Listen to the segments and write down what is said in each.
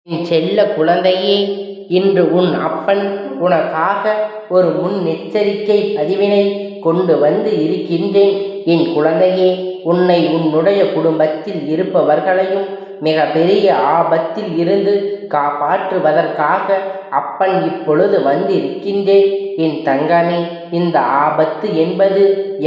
என் செல்ல குழந்தையே, இன்று உன் அப்பன் உனக்காக ஒரு முன்னெச்சரிக்கை பதிவினை கொண்டு வந்து இருக்கின்றேன். என் குழந்தையே, உன்னை உன்னுடைய குடும்பத்தில் இருப்பவர்களையும் மிக பெரிய ஆபத்தில் இருந்து காப்பாற்றுவதற்காக அப்பன் இப்பொழுது வந்திருக்கின்றேன். என் தங்கமே, இந்த ஆபத்து என்பது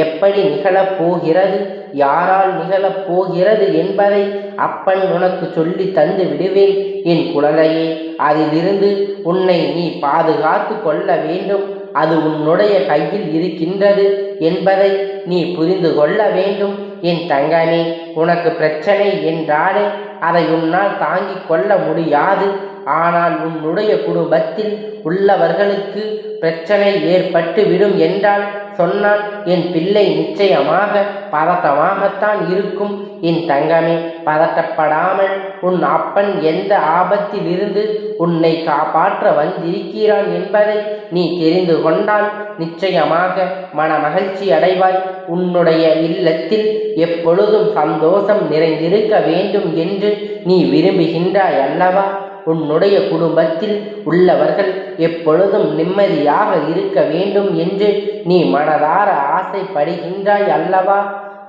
எப்படி நிகழப்போகிறது, யாரால் நிகழப்போகிறது என்பதை அப்பன் உனக்கு சொல்லி தந்து விடுவேன். என் குழந்தையே, அதிலிருந்து உன்னை நீ பாதுகாத்து கொள்ள வேண்டும். அது உன்னுடைய கையில் இருக்கின்றது என்பதை நீ புரிந்து கொள்ள வேண்டும். என் தங்கமே, உனக்கு பிரச்சனை என்றாலே அதை உன்னால் தாங்கிக் கொள்ள முடியாது. ஆனால் உன்னுடைய குடும்பத்தில் உள்ளவர்களுக்கு பிரச்சனை ஏற்பட்டு விடும் என்றால் சொன்னால் என் பிள்ளை நிச்சயமாக பதட்டமாகத்தான் இருக்கும். என் தங்கமே, பதட்டப்படாமல் உன் அப்பன் எந்த ஆபத்தில் இருந்து உன்னை காப்பாற்ற வந்திருக்கிறான் என்பதை நீ தெரிந்து கொண்டால் நிச்சயமாக மன மகிழ்ச்சி அடைவாய். உன்னுடைய இல்லத்தில் எப்பொழுதும் சந்தோஷம் நிறைந்திருக்க வேண்டும் என்று நீ விரும்புகின்றாய் அல்லவா? உன்னுடைய குடும்பத்தில் உள்ளவர்கள் எப்பொழுதும் நிம்மதியாக இருக்க வேண்டும் என்று நீ மனதார ஆசைப்படுகின்றாய் அல்லவா?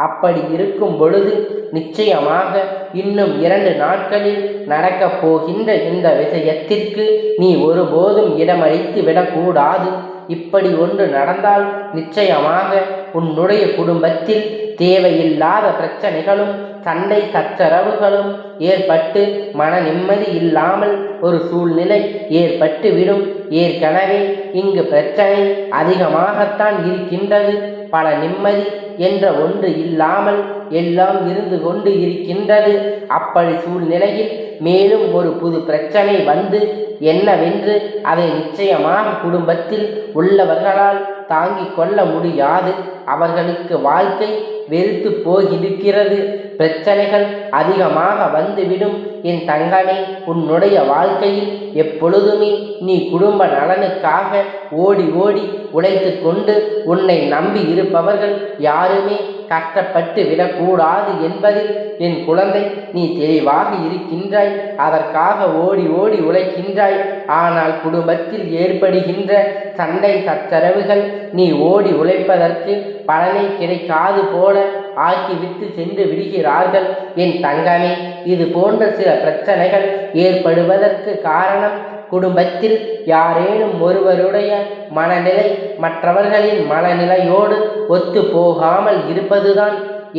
அப்படி இருக்கும் பொழுது நிச்சயமாக இன்னும் 2 நாட்களில் நடக்கப் போகின்ற இந்த விஷயத்திற்கு நீ ஒருபோதும் இடமளித்து விடக்கூடாது. இப்படி ஒன்று நடந்தால் நிச்சயமாக உன்னுடைய குடும்பத்தில் தேவையில்லாத பிரச்சனைகளும் சண்டை சச்சரவுகளும் ஏற்பட்டு மன நிம்மதி இல்லாமல் ஒரு சூழ்நிலை ஏற்பட்டு விடும். ஏற்கனவே இங்கு பிரச்சனை அதிகமாகத்தான் இருக்கின்றது. பல நிம்மதி என்ற ஒன்று இல்லாமல் எல்லாம் இருந்து கொண்டு இருக்கின்றது. அப்படி சூழ்நிலையில் மேலும் ஒரு புது பிரச்சனை வந்து என்னவென்று அதை நிச்சயமாக குடும்பத்தில் உள்ளவர்களால் தாங்கிக் கொள்ள முடியாது. அவர்களுக்கு வாழ்க்கை வெறுத்து போயிருக்கிறது. பிரச்சனைகள் அதிகமாக வந்துவிடும். என் தங்கமே, உன்னுடைய வாழ்க்கையில் எப்பொழுதுமே நீ குடும்ப நலனுக்காக ஓடி ஓடி உழைத்து கொண்டு உன்னை நம்பி இருப்பவர்கள் யாருமே கஷ்டப்பட்டு விடக்கூடாது என்பதில் என் குழந்தை நீ தெளிவாக இருக்கின்றாய். அதற்காக ஓடி ஓடி உழைக்கின்றாய். ஆனால் குடும்பத்தில் ஏற்படுகின்ற சண்டை சச்சரவுகள் நீ ஓடி உழைப்பதற்கு பலனை கிடைக்காது போல ஆக்கிவிட்டு சென்று விடுகிறார்கள். என் தங்கமே, இது போன்ற சில பிரச்சனைகள் ஏற்படுவதற்கு காரணம் குடும்பத்தில் யாரேனும் ஒருவருடைய மனநிலை மற்றவர்களின் மனநிலையோடு ஒத்து போகாமல் இருப்பதுதான்.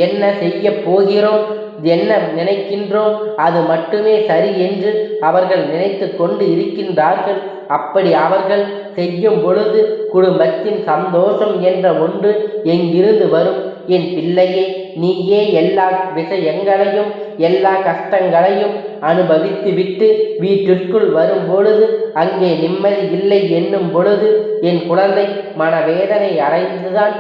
என்ன செய்ய போகிறோம், என்ன நினைக்கின்றோம், அது மட்டுமே சரி என்று அவர்கள் நினைத்து கொண்டு இருக்கின்றார்கள். அப்படி அவர்கள் செய்யும் பொழுது குடும்பத்தின் சந்தோஷம் என்ற ஒன்று எங்கிருந்து வரும்? என் பிள்ளையே, நீயே எல்லா விஷயங்களையும் எல்லா கஷ்டங்களையும் அனுபவித்து விட்டு வீட்டிற்குள் வரும் பொழுது அங்கே நிம்மதி இல்லை என்னும் பொழுது என் குழந்தை மனவேதனை அடைந்துதான்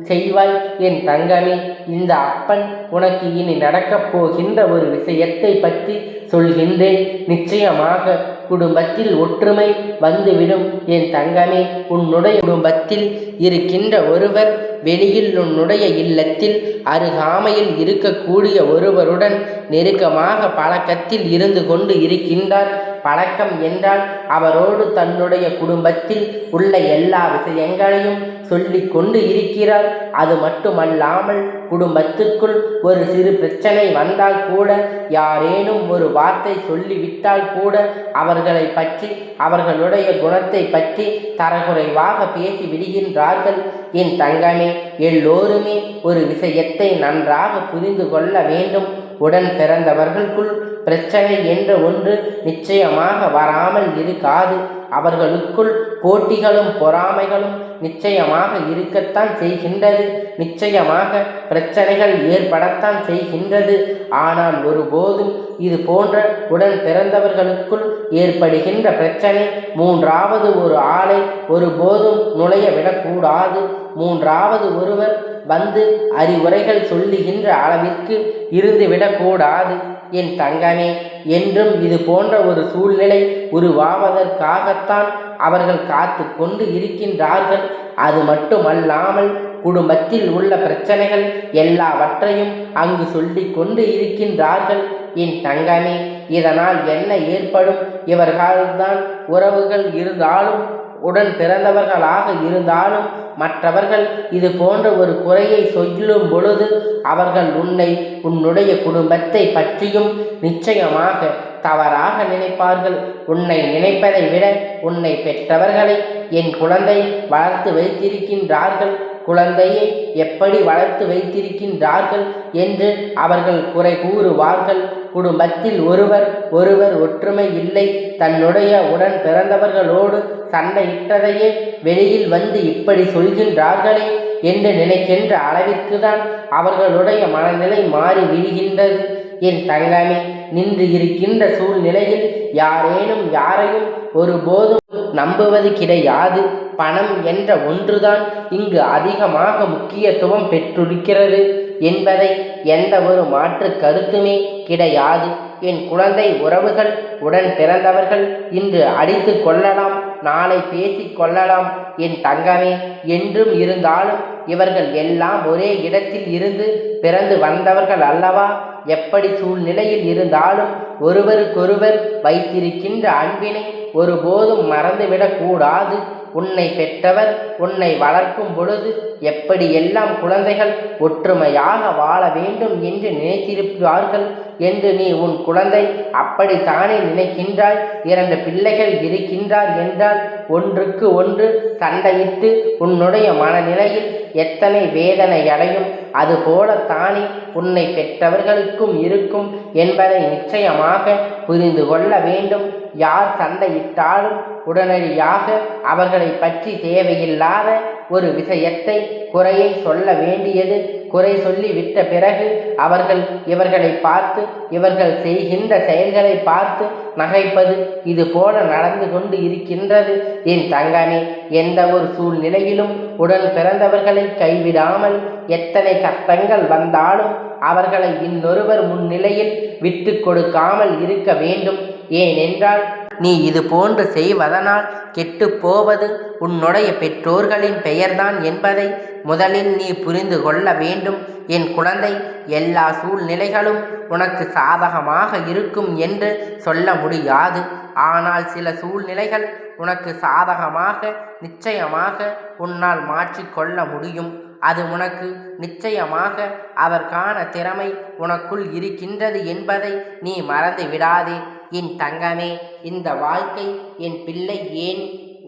செய்வாய். என் தங்கமே, இந்த அப்பன் உனக்கு இனி நடக்கப் போகின்ற ஒரு விஷயத்தை பற்றி சொல்கின்றேன். நிச்சயமாக குடும்பத்தில் ஒற்றுமை வந்துவிடும். என் தங்கமே, உன்னுடைய குடும்பத்தில் இருக்கின்ற ஒருவர் வெளியில் உன்னுடைய இல்லத்தில் அருகாமையில் இருக்கக்கூடிய ஒருவருடன் நெருக்கமாக பழக்கத்தில் இருந்து கொண்டு இருக்கின்றார். பழக்கம் என்றால் அவரோடு தன்னுடைய குடும்பத்தில் உள்ள எல்லா விஷயங்களையும் சொல்லி கொண்டு இருக்கிறார். அது மட்டுமல்லாமல் குடும்பத்துக்குள் ஒரு சிறு பிரச்சனை வந்தால் கூட யாரேனும் ஒரு வார்த்தை சொல்லிவிட்டால் கூட அவர்களை பற்றி அவர்களுடைய குணத்தை பற்றி தரக்குறைவாக பேசி விடுகின்றார்கள். என் தங்கமே, எல்லோருமே ஒரு விஷயத்தை நன்றாக புரிந்து கொள்ள வேண்டும். உடன் பிறந்தவர்களுக்குள் பிரச்சனை என்ற ஒன்று நிச்சயமாக வராமல் இருக்காது. அவர்களுக்குள் போட்டிகளும் பொறாமைகளும் நிச்சயமாக இருக்கத்தான் செய்கின்றது. நிச்சயமாக பிரச்சனைகள் ஏற்படத்தான் செய்கின்றது. ஆனால் ஒருபோதும் இது போன்ற உடன் பிறந்தவர்களுக்குள் ஏற்படுகின்ற பிரச்சனை 3வது ஒரு ஆளை ஒருபோதும் நுழைய விடக்கூடாது. 3வது ஒருவர் வந்து அறிவுரைகள் சொல்லுகின்ற அளவிற்கு இருந்துவிடக்கூடாது. என் தங்கமே, என்றும் இது போன்ற ஒரு சூழ்நிலை உருவாவதற்காகத்தான் அவர்கள் காத்து கொண்டு இருக்கின்றார்கள். அது மட்டுமல்லாமல் குடும்பத்தில் உள்ள பிரச்சனைகள் எல்லாவற்றையும் அங்கு சொல்லி கொண்டு இருக்கின்றார்கள். என் தங்கமே, இதனால் என்ன ஏற்படும்? இவர்கள்தான் உறவுகள் இருந்தாலும் உடன் பிறந்தவர்களாக இருந்தாலும் மற்றவர்கள் இது போன்ற ஒரு குறையை சொல்லும் பொழுது அவர்கள் உன்னுடைய குடும்பத்தை பற்றியும் நிச்சயமாக தவறாக நினைப்பார்கள். உன்னை நினைப்பதை விட உன்னை பெற்றவர்களை என் குழந்தை வளர்த்து வைத்திருக்கின்றார்கள், குழந்தையை எப்படி வளர்த்து வைத்திருக்கின்றார்கள் என்று அவர்கள் குறை கூறுவார்கள். குடும்பத்தில் ஒருவர் ஒற்றுமை இல்லை, தன்னுடைய உடன் பிறந்தவர்களோடு சண்டையிட்டதையே வெளியில் வந்து இப்படி சொல்கின்றார்களே என்று நினைக்கின்ற அளவிற்கு தான் அவர்களுடைய மனநிலை மாறி விடுகின்றது. என் தங்கமே, நின்று இருக்கின்ற சூழ்நிலையில் யாரேனும் யாரையும் ஒருபோதும் நம்புவது கிடையாது. பணம் என்ற ஒன்றுதான் இங்கு அதிகமாக முக்கியத்துவம் பெற்றிருக்கிறது என்பதை எந்த ஒரு மாற்று கருத்துமே கிடையாது. என் குழந்தை, உறவுகள் உடன் பிறந்தவர்கள் இன்று அடித்து கொள்ளலாம், நாளை பேசி கொள்ளலாம். என் தங்கமே, என்றும் இருந்தாலும் இவர்கள் எல்லாம் ஒரே இடத்தில் இருந்து பிறந்து வந்தவர்கள் அல்லவா? எப்படி சூழ்நிலையில் இருந்தாலும் ஒருவருக்கொருவர் வைத்திருக்கின்ற அன்பினை ஒருபோதும் மறந்துவிடக்கூடாது. உன்னை பெற்றவர் உன்னை வளர்க்கும் பொழுது எப்படி எல்லாம் குழந்தைகள் ஒற்றுமையாக வாழ வேண்டும் என்று நினைத்திருப்பார்கள் என்று நீ உன் குழந்தை அப்படித்தானே நினைக்கின்றாய். 2 பிள்ளைகள் இருக்கின்றார் என்றால் ஒன்றுக்கு ஒன்று சண்டையிட்டு உன்னுடைய மனநிலையில் எத்தனை வேதனை அடையும். அதுபோலத்தானே உன்னை பெற்றவர்களுக்கும் இருக்கும் என்பதை நிச்சயமாக புரிந்து கொள்ள வேண்டும். யார் சண்டையிட்டாலும் உடனடியாக அவர்களை பற்றி தேவையில்லாத ஒரு விஷயத்தை, குறையை சொல்ல வேண்டியது. குறை சொல்லிவிட்ட பிறகு அவர்கள் இவர்களை பார்த்து, இவர்கள் செய்கின்ற செயல்களை பார்த்து நகைப்பது இது போல நடந்து கொண்டு இருக்கின்றது. என் தங்கமே, எந்த ஒரு சூழ்நிலையிலும் உடன் பிறந்தவர்களை கைவிடாமல் எத்தனை கஷ்டங்கள் வந்தாலும் அவர்களை இன்னொருவர் முன்னிலையில் விட்டு கொடுக்காமல் இருக்க வேண்டும். ஏனென்றால் நீ இது போன்று செய்வதனால் கெட்டுப்போவது உன்னுடைய பெற்றோர்களின் பெயர்தான் என்பதை முதலில் நீ புரிந்து கொள்ள வேண்டும். என் குழந்தை, எல்லா சூழ்நிலைகளும் உனக்கு சாதகமாக இருக்கும் என்று சொல்ல முடியாது. ஆனால் சில சூழ்நிலைகள் உனக்கு சாதகமாக நிச்சயமாக உன்னால் மாற்றிக்கொள்ள முடியும். அது உனக்கு நிச்சயமாக அதற்கான திறமை உனக்குள் இருக்கின்றது என்பதை நீ மறந்து விடாதே. என் தங்கமே, இந்த வாழ்க்கை என் பிள்ளை ஏன்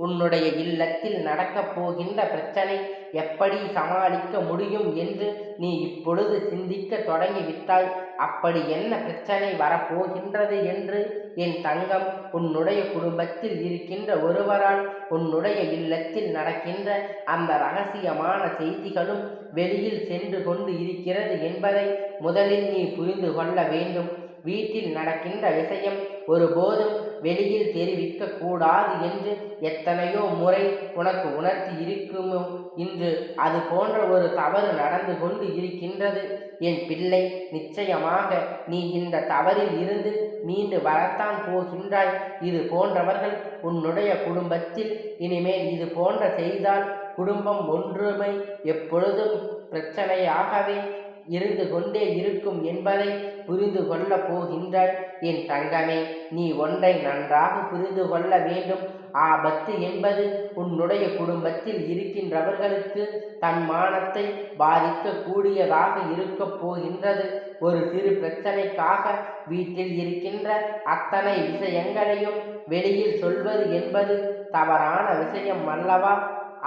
உன்னுடைய இல்லத்தில் நடக்கப் போகின்ற பிரச்சனை எப்படி சமாளிக்க முடியும் என்று நீ இப்பொழுது சிந்திக்க தொடங்கிவிட்டாய். அப்படி என்ன பிரச்சனை வரப்போகின்றது என்று என் தங்கம், உன்னுடைய குடும்பத்தில் இருக்கின்ற ஒருவரால் உன்னுடைய இல்லத்தில் நடக்கின்ற அந்த ரகசியமான செய்திகளும் வெளியில் சென்று கொண்டு இருக்கிறது என்பதை முதலில் நீ புரிந்து கொள்ள வேண்டும். வீட்டில் நடக்கின்ற விஷயம் ஒருபோதும் வெளியில் தெரிவிக்க கூடாது என்று எத்தனையோ முறை உனக்கு உணர்த்தி இருக்குமோ, இன்று அது போன்ற ஒரு தவறு நடந்து கொண்டு இருக்கின்றது. என் பிள்ளை, நிச்சயமாக நீ இந்த தவறில் இருந்து மீண்டு வரத்தான் போகின்றாய். இது போன்றவர்கள் உன்னுடைய குடும்பத்தில் இனிமேல் இது போன்ற செய்தால் குடும்பம் ஒன்றுமை எப்பொழுதும் பிரச்சனையாகவே இருந்து கொண்டே இருக்கும் என்பதை புரிந்து கொள்ளப் போகின்றாய். என் தங்கமே, நீ ஒன்றை நன்றாக புரிந்து கொள்ள வேண்டும். ஆபத்து என்பது உன்னுடைய குடும்பத்தில் இருக்கின்றவர்களுக்கு தன் மானத்தை பாதிக்கக்கூடியதாக இருக்கப் போகின்றது. ஒரு சிறு பிரச்சனைக்காக வீட்டில் இருக்கின்ற அத்தனை விஷயங்களையும் வெளியில் சொல்வது என்பது தவறான விஷயம் அல்லவா?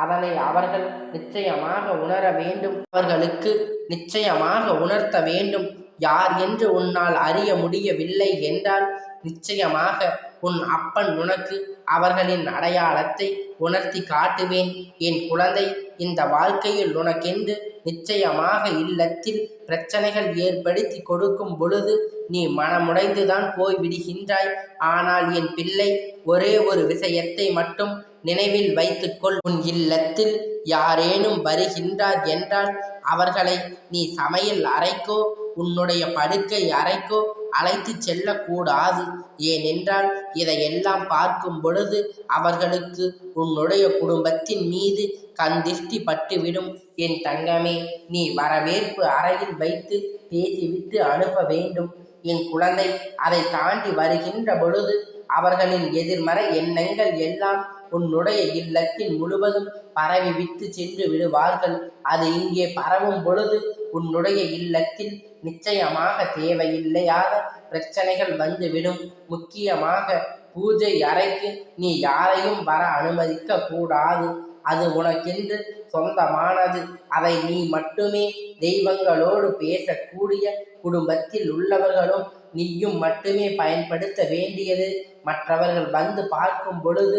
அதனை அவர்கள் நிச்சயமாக உணர வேண்டும். அவர்களுக்கு நிச்சயமாக உணர்த்த வேண்டும். யார் என்று உன்னால் அறிய முடியவில்லை என்றால் நிச்சயமாக உன் அப்பன் உனக்கு அவர்களின் அடையாளத்தை உணர்த்தி காட்டுவேன். என் குழந்தை, இந்த வாழ்க்கையில் உனக்கென்று நிச்சயமாக இல்லத்தில் பிரச்சனைகள் ஏற்படுத்தி கொடுக்கும் பொழுது நீ மனமுடைந்துதான் போய்விடுகின்றாய். ஆனால் என் பிள்ளை, ஒரே ஒரு விஷயத்தை மட்டும் நினைவில் வைத்துக்கொள். உன் இல்லத்தில் யாரேனும் வருகின்றார் என்றால் அவர்களை நீ சமையல் அறைக்கோ உன்னுடைய படுக்கை அறைக்கோ அழைத்து செல்லக்கூடாது. ஏனென்றால் இதையெல்லாம் பார்க்கும் பொழுது அவர்களுக்கு உன்னுடைய குடும்பத்தின் மீது கந்திஷ்டி பட்டுவிடும். என் தங்கமே, நீ வரவேற்பு அறையில் வைத்து பேசிவிட்டு அனுப்ப வேண்டும். என் குழந்தை அதை தாண்டி வருகின்ற பொழுது அவர்களின் எதிர்மறை எண்ணங்கள் எல்லாம் உன்னுடைய இல்லத்தில் முழுவதும் பரவி விட்டு சென்று விடுவார்கள். அது இங்கே பரவும் பொழுது உன்னுடைய இல்லத்தில் நிச்சயமாக தேவையில்லையாத பிரச்சனைகள் வந்துவிடும். முக்கியமாக பூஜை அறைக்கு நீ யாரையும் வர அனுமதிக்க கூடாது. அது உனக்கென்று சொந்தமானது. அதை நீ மட்டுமே தெய்வங்களோடு பேசக்கூடிய குடும்பத்தில் உள்ளவர்களும் நீயும் மட்டுமே பயன்படுத்த வேண்டியது. மற்றவர்கள் வந்து பார்க்கும் பொழுது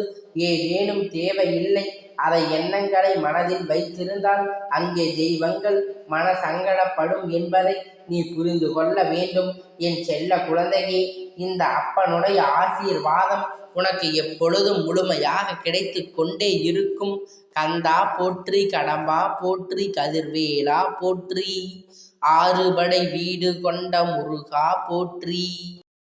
ஏதேனும் தேவையில்லை அதை எண்ணங்களை மனதில் வைத்திருந்தால் அங்கே தெய்வங்கள் மன சங்கடப்படும் என்பதை நீ புரிந்து கொள்ள வேண்டும். என் செல்ல குழந்தையே, இந்த அப்பனுடைய ஆசீர்வாதம் உனக்கு எப்பொழுதும் முழுமையாக கிடைத்து கொண்டே இருக்கும். கந்தா போற்றி, கடம்பா போற்றி, கதிர்வேலா போற்றி, ஆறுபடை வீடு கொண்ட முருகா போற்றி.